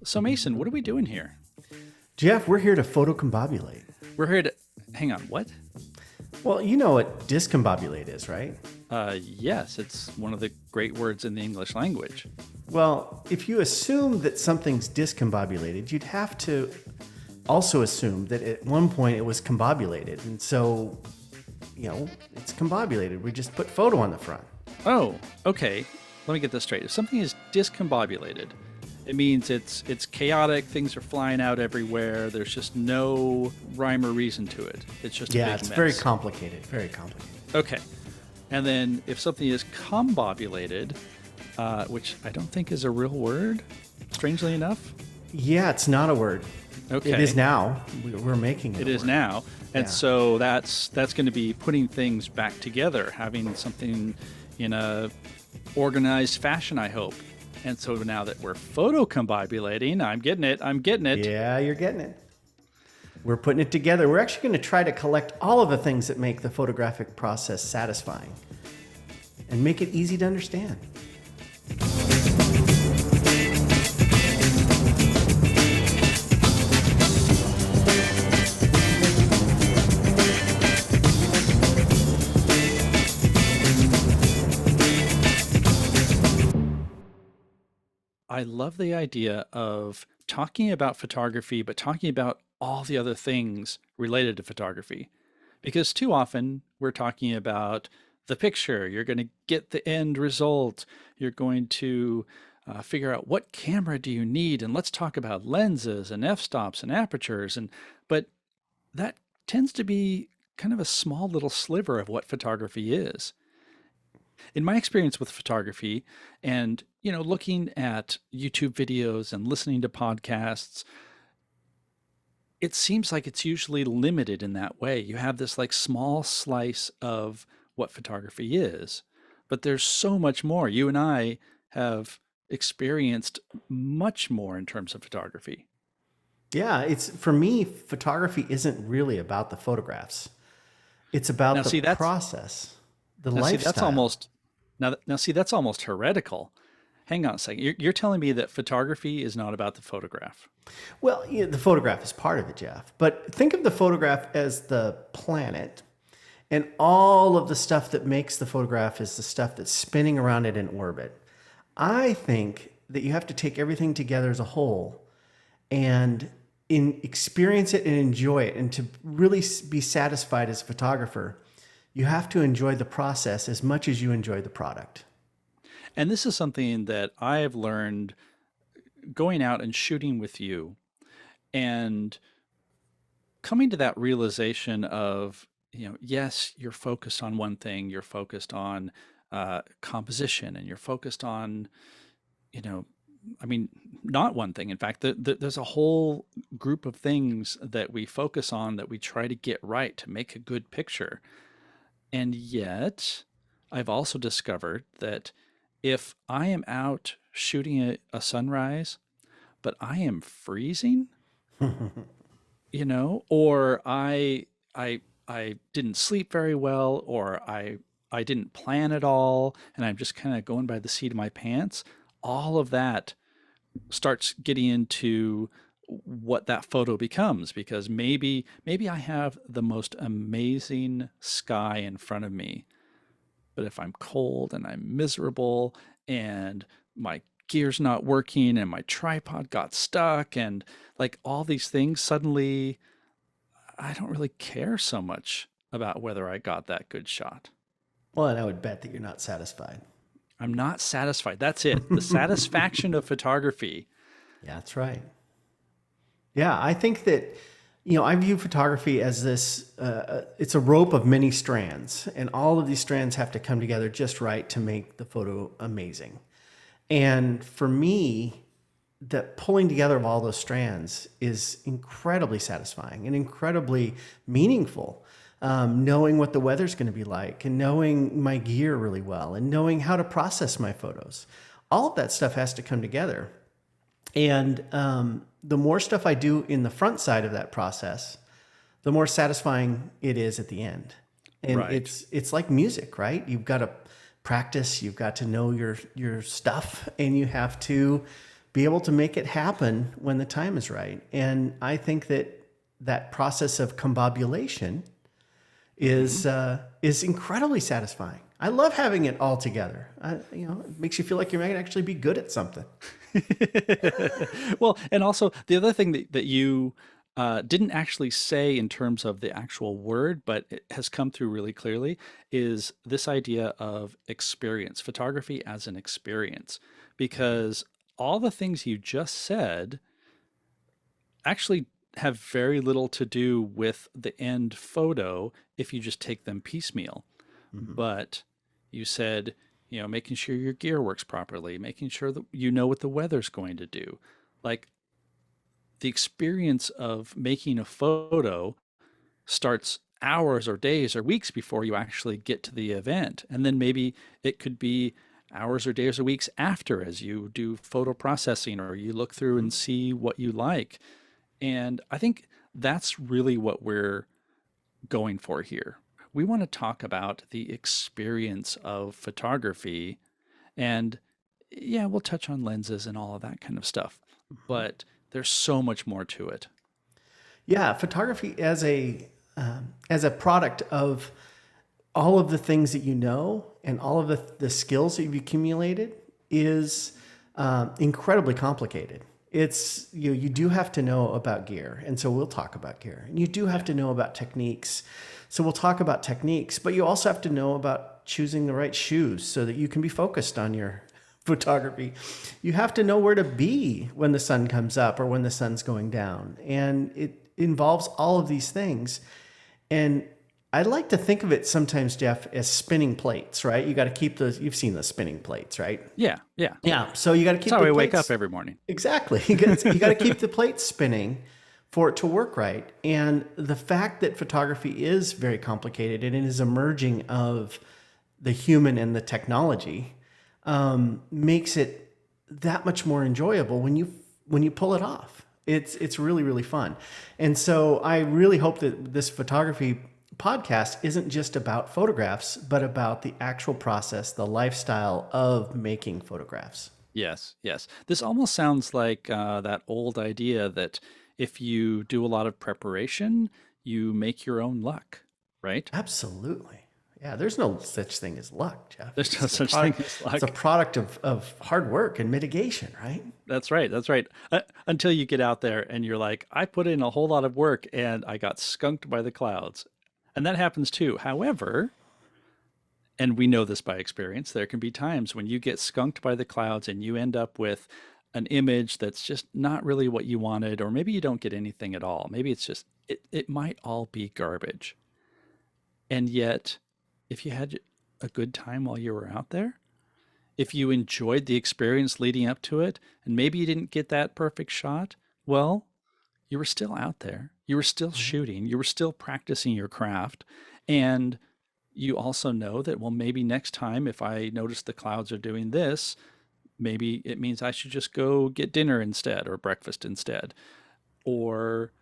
So Mason, what are we doing here? Jeff, we're here to photocombobulate. We're here to, hang on, what? Well, you know what discombobulate is, right? Yes, it's one of the great words in the English language. Well, if you assume that something's discombobulated, you'd have to also assume that at one point it was combobulated. And so, it's combobulated. We just put photo on the front. Oh, okay. Let me get this straight. If something is discombobulated, it means it's chaotic, things are flying out everywhere, there's just no rhyme or reason to it. It's just a big mess. Very complicated, very complicated. Okay. And then if something is combobulated, which I don't think is a real word, strangely enough. Yeah, it's not a word. Okay. It is now. We're making it. It is now. And so that's going to be putting things back together, having something in a organized fashion, I hope. And so now that we're photocombobulating, I'm getting it. Yeah, you're getting it. We're putting it together. We're actually going to try to collect all of the things that make the photographic process satisfying and make it easy to understand. I love the idea of talking about photography, but talking about all the other things related to photography. Because too often we're talking about the picture. You're going to get the end result. You're going to figure out what camera do you need, and let's talk about lenses and f-stops and apertures. But that tends to be kind of a small little sliver of what photography is. In my experience with photography and, looking at YouTube videos and listening to podcasts, it seems like it's usually limited in that way. You have this like small slice of what photography is, but there's so much more. You and I have experienced much more in terms of photography. Yeah, for me, photography isn't really about the photographs. It's about the process, the lifestyle. That's almost heretical. Hang on a second. You're telling me that photography is not about the photograph? Well, the photograph is part of it, Jeff. But think of the photograph as the planet, and all of the stuff that makes the photograph is the stuff that's spinning around it in orbit. I think that you have to take everything together as a whole and experience it and enjoy it. And to really be satisfied as a photographer, you have to enjoy the process as much as you enjoy the product. And this is something that I've learned going out and shooting with you and coming to that realization of, yes, you're focused on one thing, you're focused on composition, and you're focused on, not one thing. In fact, there's a whole group of things that we focus on that we try to get right to make a good picture. And yet, I've also discovered that if I am out shooting a sunrise, but I am freezing, or I didn't sleep very well, or I didn't plan at all, and I'm just kind of going by the seat of my pants, all of that starts getting into what that photo becomes, because maybe I have the most amazing sky in front of me, but if I'm cold and I'm miserable and my gear's not working and my tripod got stuck and like all these things, suddenly I don't really care so much about whether I got that good shot. Well, and I would bet that you're not satisfied. I'm not satisfied. That's it. The satisfaction of photography. Yeah, that's right. Yeah, I think that, I view photography as this, it's a rope of many strands, and all of these strands have to come together just right to make the photo amazing. And for me, the pulling together of all those strands is incredibly satisfying and incredibly meaningful. Knowing what the weather's going to be like, and knowing my gear really well, and knowing how to process my photos. All of that stuff has to come together. And the more stuff I do in the front side of that process, the more satisfying it is at the end. And right. it's like music, right? You've got to practice, you've got to know your stuff, and you have to be able to make it happen when the time is right. And I think that process of combobulation Hmm. is incredibly satisfying. I love having it all together. It makes you feel like you might actually be good at something. Well, and also the other thing that you didn't actually say in terms of the actual word, but it has come through really clearly, is this idea of experience, photography as an experience. Because all the things you just said actually have very little to do with the end photo if you just take them piecemeal. Mm-hmm. But you said, making sure your gear works properly, making sure that you know what the weather's going to do. Like the experience of making a photo starts hours or days or weeks before you actually get to the event. And then maybe it could be hours or days or weeks after as you do photo processing or you look through and see what you like. And I think that's really what we're going for here. We want to talk about the experience of photography. And yeah, we'll touch on lenses and all of that kind of stuff. But there's so much more to it. Yeah, photography as a product of all of the things that you know and all of the skills that you've accumulated is incredibly complicated. You do have to know about gear, and so we'll talk about gear. And you do have Yeah. to know about techniques, so we'll talk about techniques. But you also have to know about choosing the right shoes so that you can be focused on your photography. You have to know where to be when the sun comes up or when the sun's going down, and it involves all of these things. And I like to think of it sometimes, Jeff, as spinning plates, right? You got to keep those. You've seen the spinning plates, right? Yeah. Yeah. Yeah. So you got to That's keep how the I wake up plates. every morning. Exactly. You got to keep the plates spinning for it to work right. And the fact that photography is very complicated and it is a merging of the human and the technology makes it that much more enjoyable when you pull it off. It's really really fun, and so I really hope that this photography podcast isn't just about photographs, but about the actual process, the lifestyle of making photographs. Yes. Yes. This almost sounds like that old idea that if you do a lot of preparation, you make your own luck, right? Absolutely, yeah. There's no such thing as luck, Jeff. There's no such thing as It's a luck. product of hard work and mitigation, right? That's right. That's right. Until you get out there and you're like, I put in a whole lot of work and I got skunked by the clouds. And that happens too. However, and we know this by experience, there can be times when you get skunked by the clouds and you end up with an image that's just not really what you wanted, or maybe you don't get anything at all. Maybe it's just, it might all be garbage. And yet, if you had a good time while you were out there, if you enjoyed the experience leading up to it, and maybe you didn't get that perfect shot, well, you were still out there. You were still Mhm. shooting. You were still practicing your craft. And you also know that, well, maybe next time if I notice the clouds are doing this, maybe it means I should just go get dinner instead or breakfast instead. Or,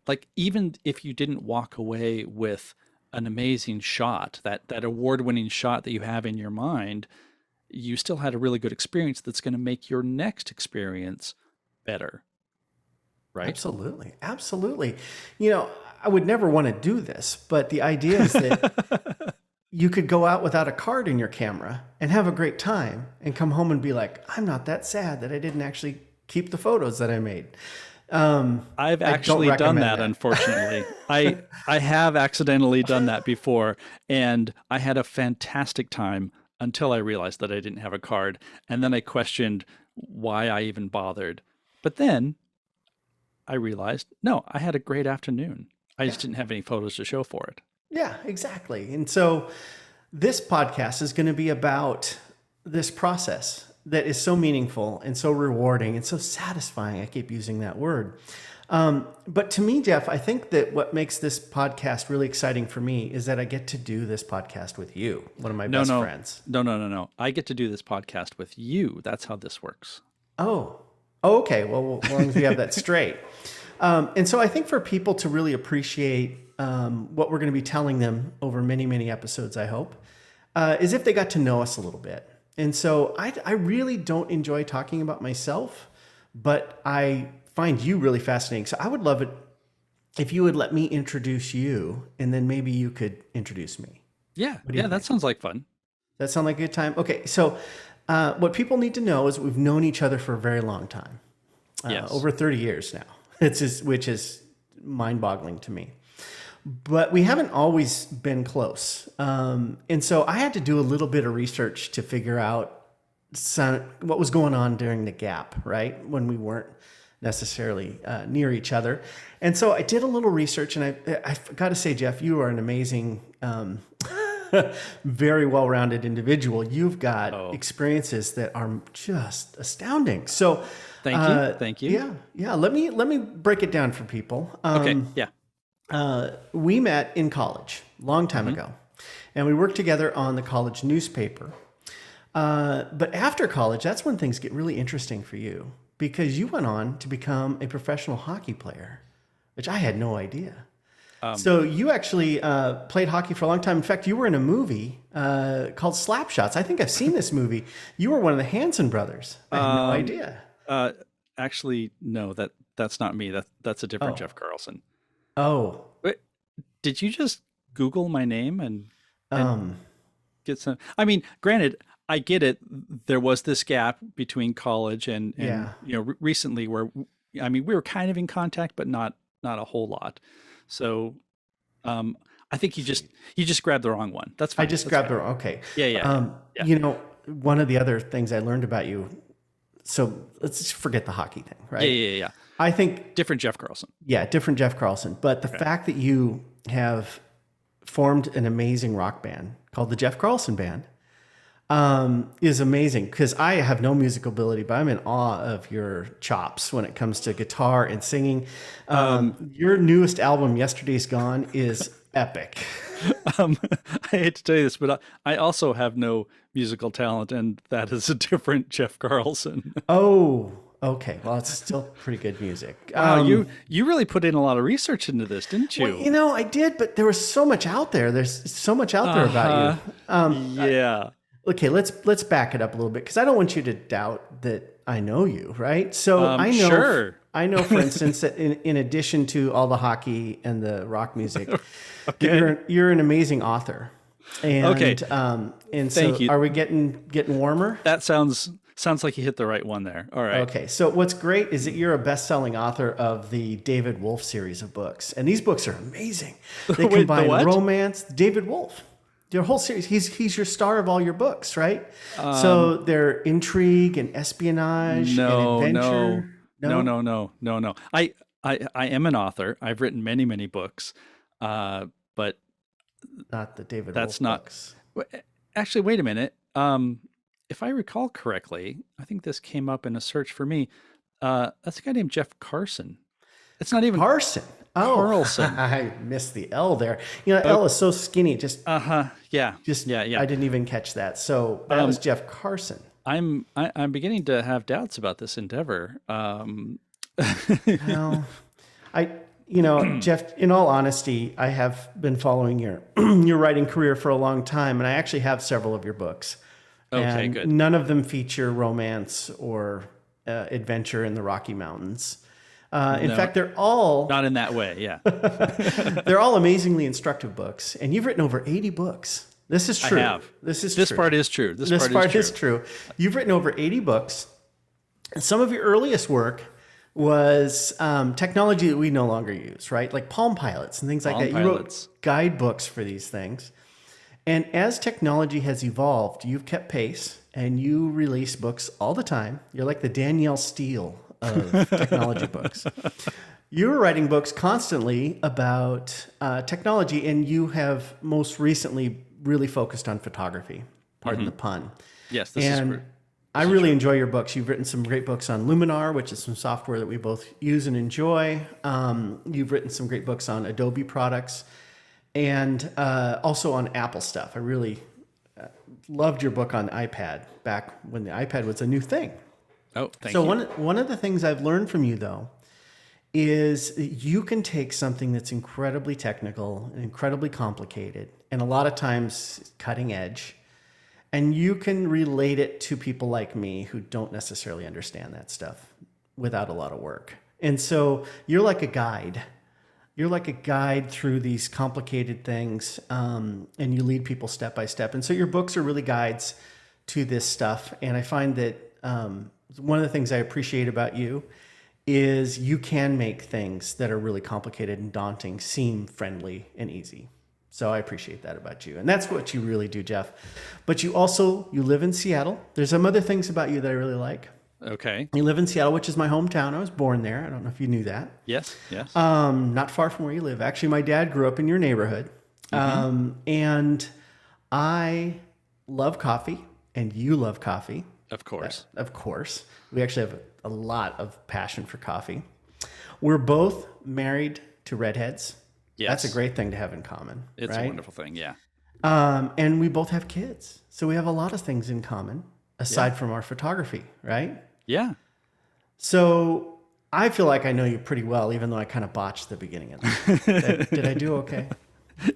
like even if you didn't walk away with an amazing shot, that award-winning shot that you have in your mind, you still had a really good experience that's going to make your next experience better, right? Absolutely. Absolutely. You know, I would never want to do this, but the idea is that you could go out without a card in your camera and have a great time and come home and be like, I'm not that sad that I didn't actually keep the photos that I made. I've I don't actually done recommend that, that. unfortunately. I have accidentally done that before, and I had a fantastic time until I realized that I didn't have a card, and then I questioned why I even bothered. But then I realized, no, I had a great afternoon. I Yeah. just didn't have any photos to show for it. Yeah, exactly. And so this podcast is going to be about this process that is so meaningful and so rewarding and so satisfying. I keep using that word. But to me, Jeff, I think that what makes this podcast really exciting for me is that I get to do this podcast with you, one of my No, best no, friends. no, no, no, no. I get to do this podcast with you. That's how this works. Oh, oh, okay. Well, as long as we have that straight. And so I think for people to really appreciate what we're going to be telling them over many, many episodes, I hope, is if they got to know us a little bit. And so I really don't enjoy talking about myself, but I find you really fascinating. So I would love it if you would let me introduce you, and then maybe you could introduce me. Yeah, What do you yeah, that think? sounds like fun. That sound like a good time? Okay, so what people need to know is we've known each other for a very long time, Yes. over 30 years now. Which is mind-boggling to me. But we haven't always been close, and so I had to do a little bit of research to figure out what was going on during the gap, right, when we weren't necessarily near each other. And so I did a little research, and I got to say, Jeff, you are an amazing, very well-rounded individual. You've got Oh, experiences that are just astounding. So, thank you. Thank you. yeah. Let me break it down for people. Okay. Yeah. We met in college, long time ago, and we worked together on the college newspaper. But after college, that's when things get really interesting for you because you went on to become a professional hockey player, which I had no idea. So you actually played hockey for a long time. In fact, you were in a movie called Slapshots. I think I've seen this movie. You were one of the Hanson brothers. I had no Um, idea. uh, actually, no, that's not me. That's a different Oh, Jeff Carlson. oh, Wait, did you just Google my name and um, get some? I mean, granted, I get it. There was this gap between college and yeah. recently where I mean we were kind of in contact, but not a whole lot. So um, I think See. you just grabbed the wrong one. That's I fine. just That's grabbed fine. the okay. Yeah, yeah, yeah, yeah. One of the other things I learned about you. So let's just forget the hockey thing, Yeah, right? yeah, yeah, yeah. I think, Different Jeff Carlson. yeah, different Jeff Carlson. But the Okay. fact that you have formed an amazing rock band called the Jeff Carlson Band is amazing because I have no musical ability, but I'm in awe of your chops when it comes to guitar and singing. Um, Your newest album, Yesterday's Gone, is epic. I hate to tell you this, but I also have no musical talent, and that is a different Jeff Carlson. Oh, okay. Well, it's still pretty good music. Wow, you really put in a lot of research into this, didn't Well, you? I did, but there was so much out there. There's so much out there about Uh-huh. you. Yeah. Okay, let's back it up a little bit because I don't want you to doubt that I know you, right? So Sure. I know, for instance, that in addition to all the hockey and the rock music, that Okay. you're an amazing author, Okay. and Thank so you. are we getting warmer? That sounds like you hit the right one there. All right. Okay, so what's great is that you're a best-selling author of the David Wolf series of books, and these books are amazing. They Wait, the combine what? romance. David Wolf, your whole series. He's your star of all your books, right? So Um, they're intrigue and espionage and no, no, adventure. no, No, no, no, no, no. I am an author. I've written many, many books. But not the David that's Wolf not. books. Actually, wait a minute. If I recall correctly, I think this came up in a search for me. That's a guy named Jeff Carson. It's not even Carson. Oh, Carlson. I missed the L there. Oh, L is so skinny. uh-huh. Yeah. Just Yeah, yeah. I didn't even catch that. So that was Um, Jeff Carson. I'm beginning to have doubts about this endeavor. Well, Jeff, in all honesty, I have been following your your writing career for a long time, and I actually have several of your books, Okay, and good. none of them feature romance or adventure in the Rocky Mountains. In No, fact, not in that way. Yeah, they're all amazingly instructive books, and you've written over 80 books. This is I true. have. This is This true. part is true. This This part is part is true. true. You've written over 80 books. And some of your earliest work was technology that we no longer use, right? Like Palm Pilots and things like Palm that. You wrote Pilots. guidebooks for these things. And as technology has evolved, you've kept pace and you release books all the time. You're like the Danielle Steele of technology books. You're writing books constantly about technology, and you have most recently really focused on photography, pardon the pun. Yes, this is And true. I This is really true. enjoy your books. You've written some great books on Luminar, which is some software that we both use and enjoy. You've written some great books on Adobe products and also on Apple stuff. I really loved your book on iPad back when the iPad was a new thing. Oh, thank So you. one of the things I've learned from you, though, is that you can take something that's incredibly technical and incredibly complicated and a lot of times cutting edge And you can relate it to people like me who don't necessarily understand that stuff without a lot of work. And so you're like a guide. You're like a guide through these complicated things, and you lead people step by step. And so your books are really guides to this stuff. And I find that one of the things I appreciate about you is you can make things that are really complicated and daunting seem friendly and easy. So I appreciate that about you. And that's what you really do, Jeff. But you live in Seattle. There's some other things about you that I really like. Okay. You live in Seattle, which is my hometown. I was born there. I don't know if you knew that. Yes. Yes. Not far from where you live. Actually, my dad grew up in your neighborhood. And I love coffee, and you love coffee. Of course. Of course. We actually have a lot of passion for coffee. We're both married to redheads. Yes. That's a great thing to have in common. It's right? a wonderful thing. Yeah. And we both have kids. So we have a lot of things in common aside from our photography, right? Yeah. So I feel like I know you pretty well, even though I kind of botched the beginning of that. Did I do okay?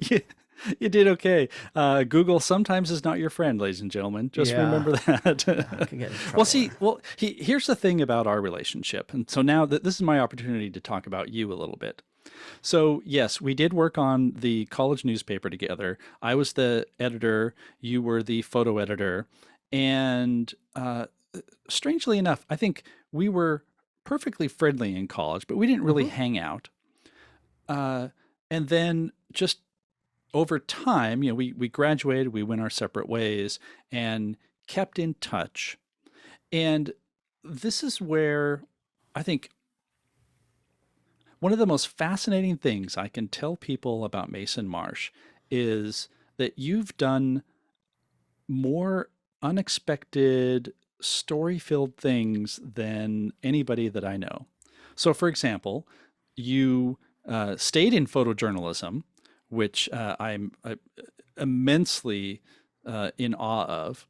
you, you did okay. Google sometimes is not your friend, ladies and gentlemen. Just remember that. I could get in trouble. Well, see, here's the thing about our relationship. And so now that this is my opportunity to talk about you a little bit. So yes, we did work on the college newspaper together. I was the editor, you were the photo editor. And strangely enough, I think we were perfectly friendly in college, but we didn't really hang out. And then just over time, we graduated, we went our separate ways and kept in touch. And this is where I think one of the most fascinating things I can tell people about Mason Marsh is that you've done more unexpected, story-filled things than anybody that I know. So, for example, you stayed in photojournalism, which I'm immensely in awe of.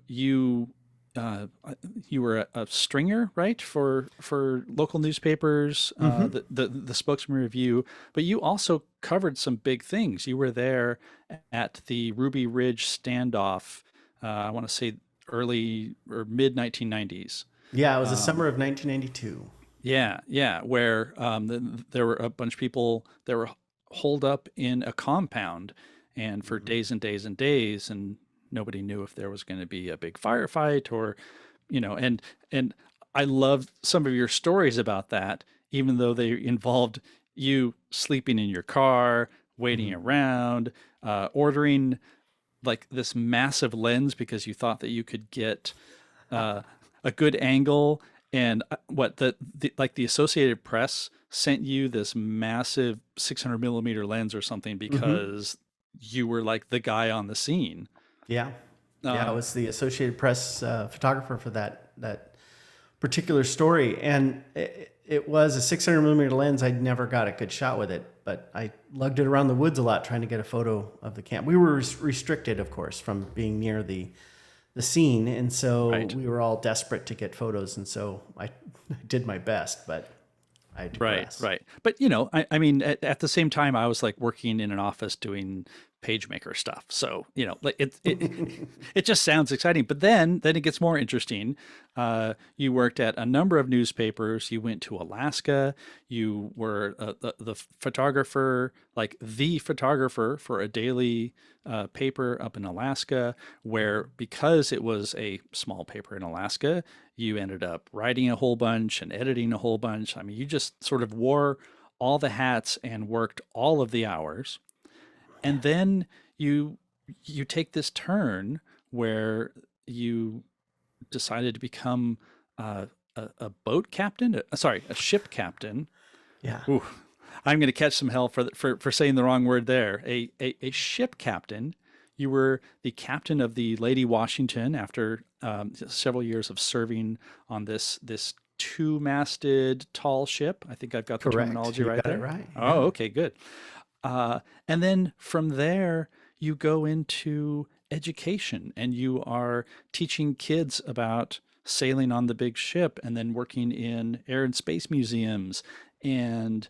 You you were a stringer, right, for local newspapers, the Spokesman Review, but you also covered some big things. You were there at the Ruby Ridge standoff. I want to say early or mid 1990s. Yeah, it was the summer of 1992. Yeah, where there were a bunch of people that were holed up in a compound, and for days and days and days, and nobody knew if there was going to be a big firefight or, and I love some of your stories about that, even though they involved you sleeping in your car, waiting around, ordering like this massive lens because you thought that you could get a good angle. And what like the Associated Press sent you this massive 600 millimeter lens or something because you were like the guy on the scene. Yeah. Yeah, I was the Associated Press photographer for that particular story. And it was a 600 millimeter lens. I never got a good shot with it, but I lugged it around the woods a lot trying to get a photo of the camp. We were restricted, of course, from being near the scene. And so we were all desperate to get photos. And so I did my best, but I digress. Right. But, I mean, at the same time, I was like working in an office doing PageMaker stuff. So, like it just sounds exciting. But then it gets more interesting. You worked at a number of newspapers. You went to Alaska. You were the photographer, like the photographer for a daily paper up in Alaska, where because it was a small paper in Alaska, you ended up writing a whole bunch and editing a whole bunch. I mean, you just sort of wore all the hats and worked all of the hours. And then you take this turn where you decided to become a boat captain. A ship captain. Yeah. Ooh, I'm going to catch some hell for saying the wrong word there. A ship captain. You were the captain of the Lady Washington after several years of serving on this two-masted tall ship. I think I've got the terminology right there. You got it right. Oh, okay, good. And then from there, you go into education and you are teaching kids about sailing on the big ship and then working in air and space museums. And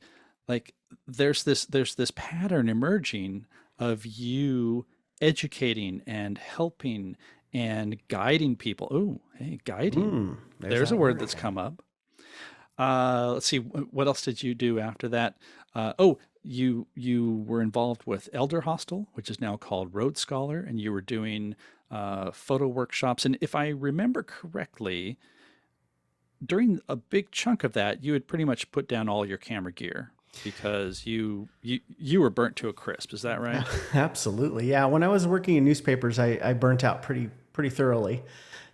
like, there's this pattern emerging of you educating and helping and guiding people. Oh, hey, guiding. There's There's a that word word that's again. come up. Let's see, what else did you do after that? Oh, you were involved with Elder Hostel, which is now called Road Scholar, and you were doing photo workshops. And if I remember correctly, during a big chunk of that, you had pretty much put down all your camera gear because you were burnt to a crisp. Is that right? Absolutely. Yeah. When I was working in newspapers, I burnt out pretty thoroughly.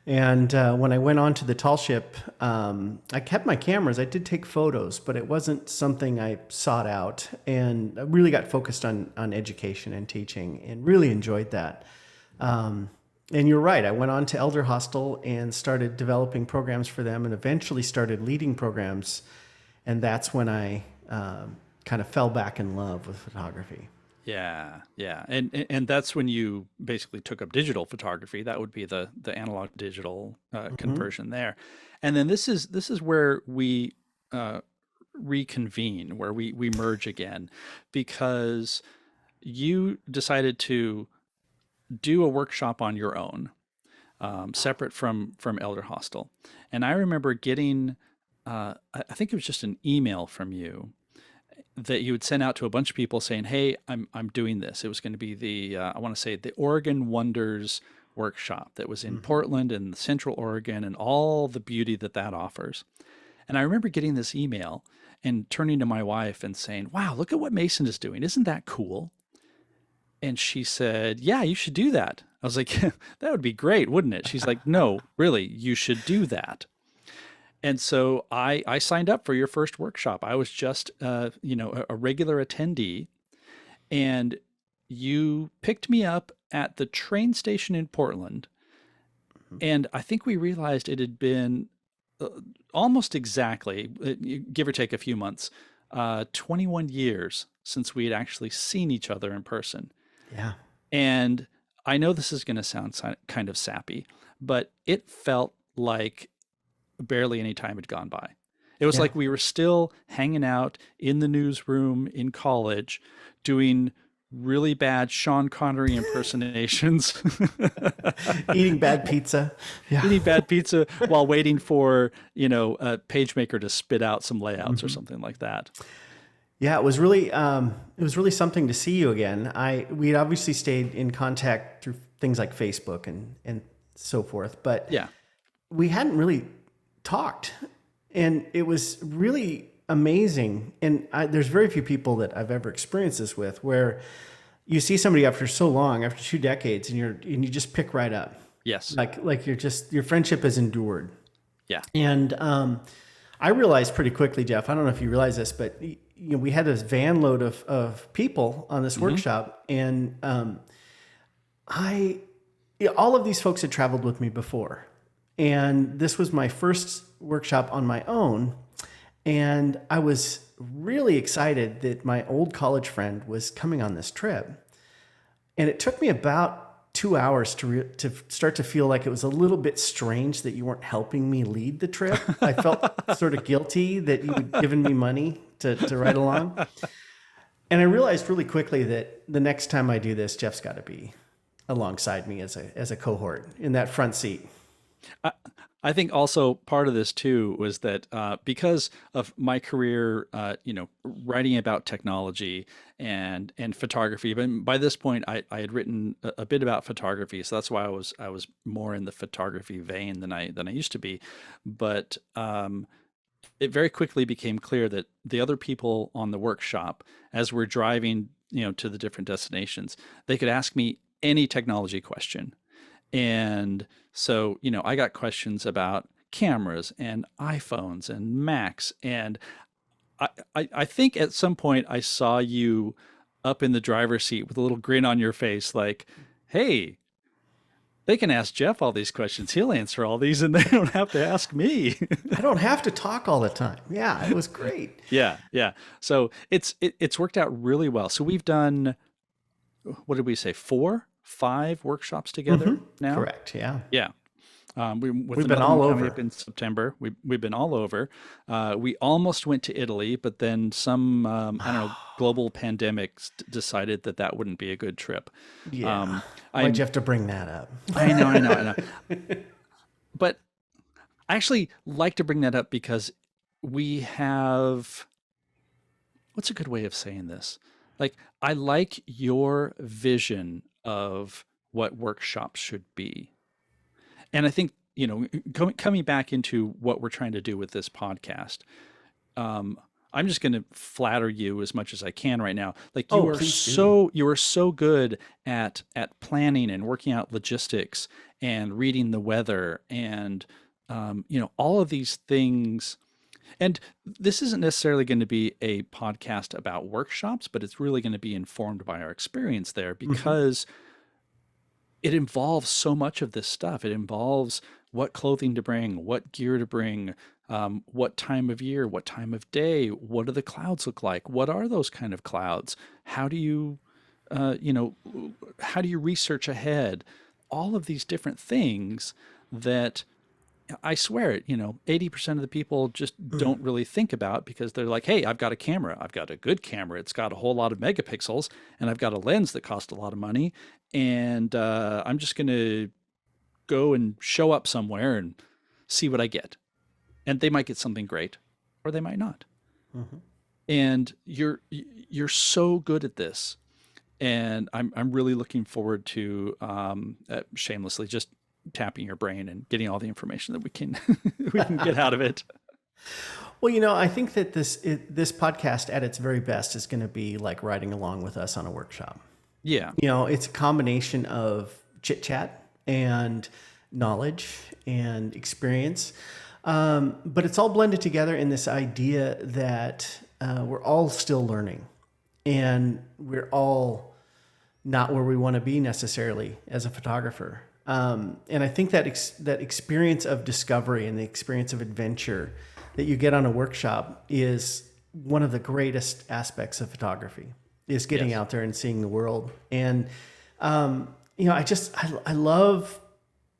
And when I went on to the tall ship, I kept my cameras. I did take photos, but it wasn't something I sought out. And I really got focused on education and teaching and really enjoyed that. And you're right. I went on to Elder Hostel and started developing programs for them and eventually started leading programs. And that's when I kind of fell back in love with photography. Yeah, yeah, and that's when you basically took up digital photography. That would be the analog to digital conversion there, and then this is where we uh, reconvene, where we merge again, because you decided to do a workshop on your own, separate from Elder Hostel, and I remember getting, I think it was just an email from you that you would send out to a bunch of people saying, "Hey, I'm doing this." It was going to be the I want to say the Oregon Wonders workshop that was in Hmm. Portland and Central Oregon and all the beauty that that offers. And I remember getting this email and turning to my wife and saying, "Wow, look at what Mason is doing. Isn't that cool?" And she said, "Yeah, you should do that." I was like, "That would be great, wouldn't it?" She's like, "No, really, you should do that." And so I signed up for your first workshop. I was just a regular attendee, and you picked me up at the train station in Portland. And I think we realized it had been uh, almost exactly, give or take a few months, 21 years since we had actually seen each other in person. Yeah. And I know this is going to sound kind of sappy, but it felt like barely any time had gone by. It was Yeah. like we were still hanging out in the newsroom in college doing really bad Sean Connery impersonations, Eating bad pizza. Yeah. eating bad pizza while waiting for, a PageMaker to spit out some layouts or something like that. Yeah, it was really something to see you again. We'd obviously stayed in contact through things like Facebook and so forth, but Yeah. we hadn't really talked, and it was really amazing. And there's very few people that I've ever experienced this with, where you see somebody after so long, after 2 decades, and you just pick right up, Yes. like your friendship has endured. Yeah. And I realized pretty quickly, Jeff, I don't know if you realize this, but we had this van load of people on this Hmm. workshop. And I, all of these folks had traveled with me before. And this was my first workshop on my own. And I was really excited that my old college friend was coming on this trip. And it took me about 2 hours to start to feel like it was a little bit strange that you weren't helping me lead the trip. I felt sort of guilty that you had given me money to ride along. And I realized really quickly that the next time I do this, Jeff's got to be alongside me as a cohort in that front seat. I, I think also part of this too was that because of my career, writing about technology and photography. But by this point, I had written a bit about photography, so that's why I was more in the photography vein than I used to be. But it very quickly became clear that the other people on the workshop, as we're driving, to the different destinations, they could ask me any technology question. And so, I got questions about cameras and iPhones and Macs. And I think at some point I saw you up in the driver's seat with a little grin on your face, like, hey, they can ask Jeff all these questions. He'll answer all these and they don't have to ask me. I don't have to talk all the time. Yeah, it was great. Yeah, yeah. So it's worked out really well. So we've done, what did we say, 5 workshops together now? Correct. Yeah. Yeah. With We've been another one all coming up over. in September. We've been all over. We almost went to Italy, but then some I don't know, global pandemics decided that that wouldn't be a good trip. Yeah. Um, Why'd you I'm have to bring that up? I know, but I actually like to bring that up because we have, what's a good way of saying this? Like, I like your vision of what workshops should be. And I think, coming back into what we're trying to do with this podcast, um, I'm just going to flatter you as much as I can right now. Like, Oh, please do. you are so good at planning and working out logistics and reading the weather and all of these things. And this isn't necessarily going to be a podcast about workshops, but it's really going to be informed by our experience there Hmm. because it involves so much of this stuff. It involves what clothing to bring, what gear to bring, what time of year, what time of day, what do the clouds look like? What are those kind of clouds? How do you, uh, you know, how do you research ahead? All of these different things that I swear it, 80% of the people just don't really think about because they're like, hey, I've got a camera. I've got a good camera. It's got a whole lot of megapixels and I've got a lens that costs a lot of money. And I'm just going to go and show up somewhere and see what I get. And they might get something great or they might not. Hmm. And you're so good at this. And I'm really looking forward to shamelessly just tapping your brain and getting all the information that we can we can get out of it. Well, I think that this podcast at its very best is going to be like riding along with us on a workshop. Yeah. It's a combination of chit chat and knowledge and experience. But it's all blended together in this idea that we're all still learning and we're all not where we want to be necessarily as a photographer. And I think that that experience of discovery and the experience of adventure that you get on a workshop is one of the greatest aspects of photography is getting Yes. out there and seeing the world. And I love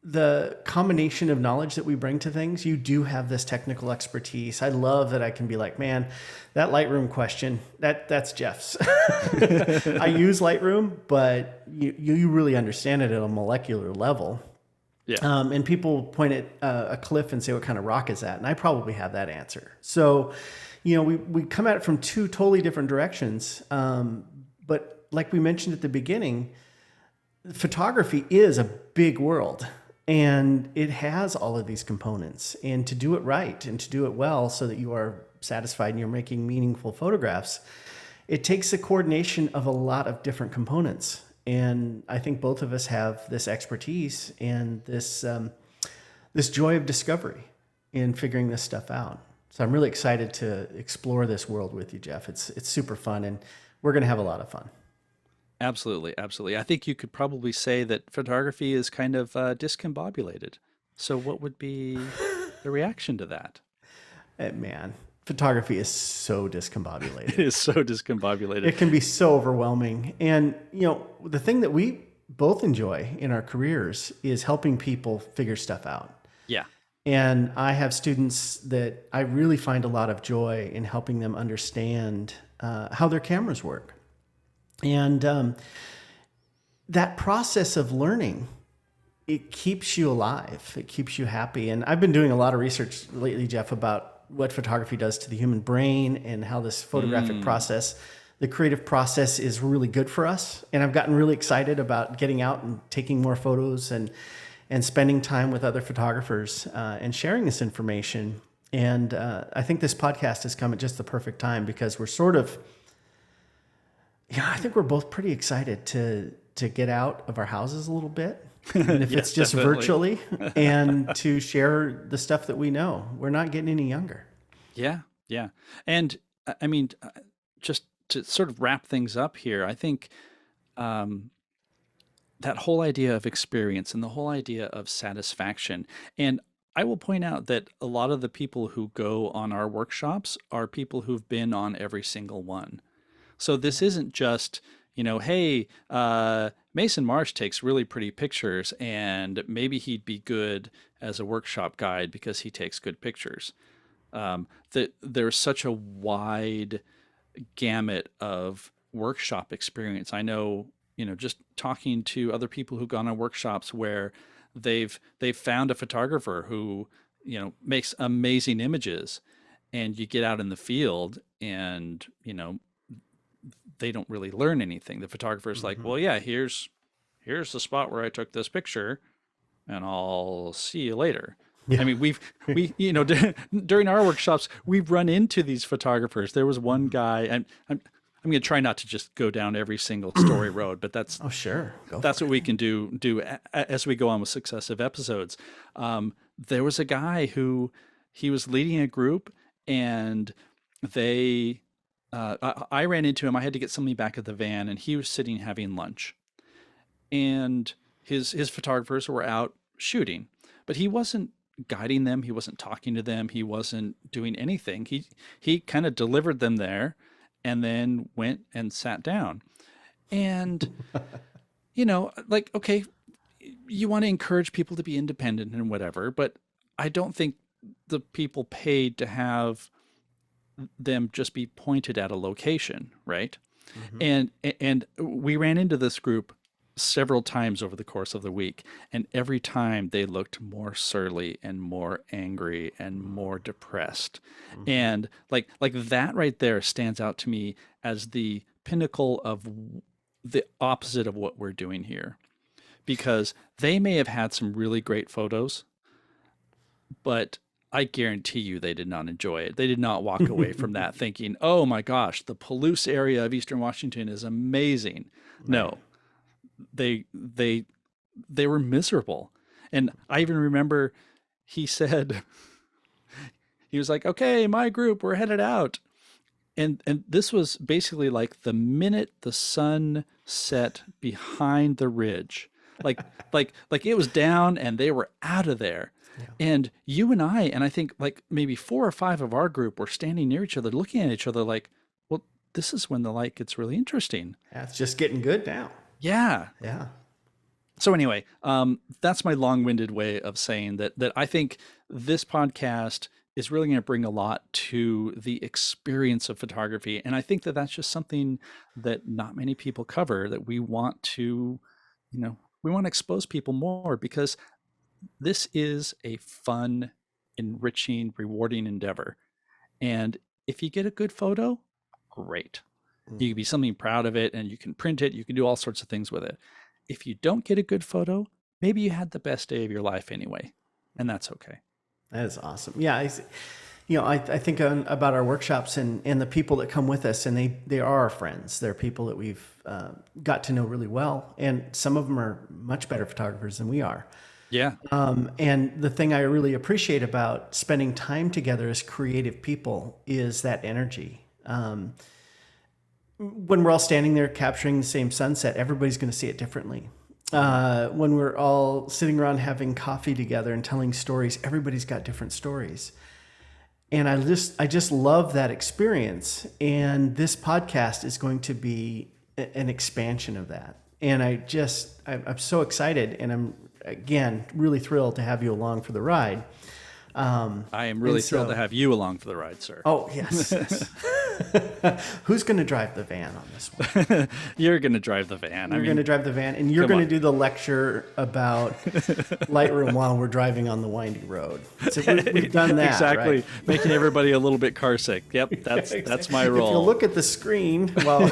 the combination of knowledge that we bring to things. You do have this technical expertise. I love that I can be like, man, that Lightroom question, that's Jeff's. I use Lightroom, but you really understand it at a molecular level. Yeah. And people point at a cliff and say, what kind of rock is that? And I probably have that answer. So, we come at it from two totally different directions. But like we mentioned at the beginning, photography is a big world and it has all of these components. And to do it right and to do it well so that you are satisfied and you're making meaningful photographs, it takes the coordination of a lot of different components. And I think both of us have this expertise and this joy of discovery in figuring this stuff out. So I'm really excited to explore this world with you, Jeff. It's super fun and we're going to have a lot of fun. Absolutely. Absolutely. I think you could probably say that photography is kind of discombobulated. So what would be the reaction to that? And man, photography is so It discombobulated. is so discombobulated. It can be so overwhelming. And, the thing that we both enjoy in our careers is helping people figure stuff out. Yeah. And I have students that I really find a lot of joy in helping them understand how their cameras work. And that process of learning, it keeps you alive. It keeps you happy. And I've been doing a lot of research lately, Jeff, about what photography does to the human brain and how this photographic process, the creative process, is really good for us. And I've gotten really excited about getting out and taking more photos and spending time with other photographers and sharing this information. And I think this podcast has come at just the perfect time because we're sort of, I think we're both pretty excited to get out of our houses a little bit. And if it's Yes, just definitely. virtually and to share the stuff that we know, we're not getting any younger. Yeah, yeah. And I mean, just to sort of wrap things up here, I think um, that whole idea of experience and the whole idea of satisfaction. And I will point out that a lot of the people who go on our workshops are people who've been on every single one. So this isn't just, hey, Mason Marsh takes really pretty pictures, and maybe he'd be good as a workshop guide because he takes good pictures. That there's such a wide gamut of workshop experience. I know, just talking to other people who've gone on workshops where they've found a photographer who, makes amazing images, and you get out in the field and, they don't really learn anything. The photographer's like, Mm-hmm. well, yeah, here's the spot where I took this picture, and I'll see you later. I Yeah. mean, during our workshops, we've run into these photographers. There was one guy, and I'm going to try not to just go down every single story road, but Oh, sure. Go that's for what it. we can do as we go on with successive episodes. There was a guy who he was leading a group, and they I ran into him. I had to get something back at the van, and he was sitting having lunch, and his photographers were out shooting, but he wasn't guiding them. He wasn't talking to them. He wasn't doing anything. He kind of delivered them there, and then went and sat down. And like, okay, you want to encourage people to be independent and whatever, but I don't think the people paid to have them just be pointed at a location, right? Mm-hmm. And we ran into this group several times over the course of the week, and every time they looked more surly and more angry and more depressed. Mm-hmm. And like that right there stands out to me as the pinnacle of the opposite of what we're doing here, because they may have had some really great photos, but I guarantee you they did not enjoy it. They did not walk away from that thinking, "Oh my gosh, the Palouse area of Eastern Washington is amazing." Right. No, they were miserable. And I even remember he said, he was like, "Okay, my group, we're headed out." And this was basically like the minute the sun set behind the ridge. Like like it was down and they were out of there. Yeah. And you and I think like maybe 4 or 5 of our group were standing near each other, looking at each other like, well, this is when the light gets really interesting. Yeah, it's just getting good now. Yeah. Yeah. So anyway, that's my long-winded way of saying that I think this podcast is really going to bring a lot to the experience of photography, and I think that that's just something that not many people cover. That we want to, we want to expose people more, because this is a fun, enriching, rewarding endeavor. And if you get a good photo, great. You can be something proud of it, and you can print it. You can do all sorts of things with it. If you don't get a good photo, maybe you had the best day of your life anyway, and that's okay. That is awesome. Yeah, I think about our workshops and the people that come with us, and they are our friends. They're people that we've got to know really well, and some of them are much better photographers than we are. Yeah. And the thing I really appreciate about spending time together as creative people is that energy. When we're all standing there capturing the same sunset, everybody's going to see it differently. When we're all sitting around having coffee together and telling stories, everybody's got different stories. And I just love that experience. And this podcast is going to be an expansion of that. And I'm so excited, and I'm again really thrilled to have you along for the ride. I am really thrilled to have you along for the ride, sir. Oh, yes. Who's going to drive the van on this one? You're going to drive the van. You're going to drive the van, and you're going to do the lecture about Lightroom while we're driving on the winding road. So we've done that. Exactly. Right? Making everybody a little bit car sick. Yep, that's my role. If you look at the screen, well...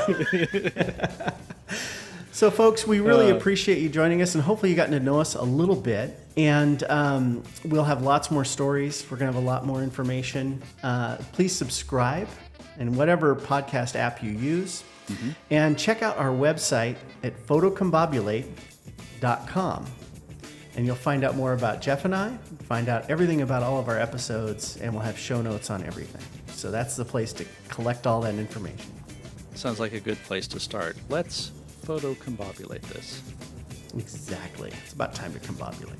So, folks, we really appreciate you joining us, and hopefully you gotten to know us a little bit. And we'll have lots more stories. We're going to have a lot more information. Please subscribe in whatever podcast app you use. Mm-hmm. And check out our website at photocombobulate.com. And you'll find out more about Jeff and I, find out everything about all of our episodes, and we'll have show notes on everything. So that's the place to collect all that information. Sounds like a good place to start. Let's photocombobulate this. Exactly. It's about time to combobulate.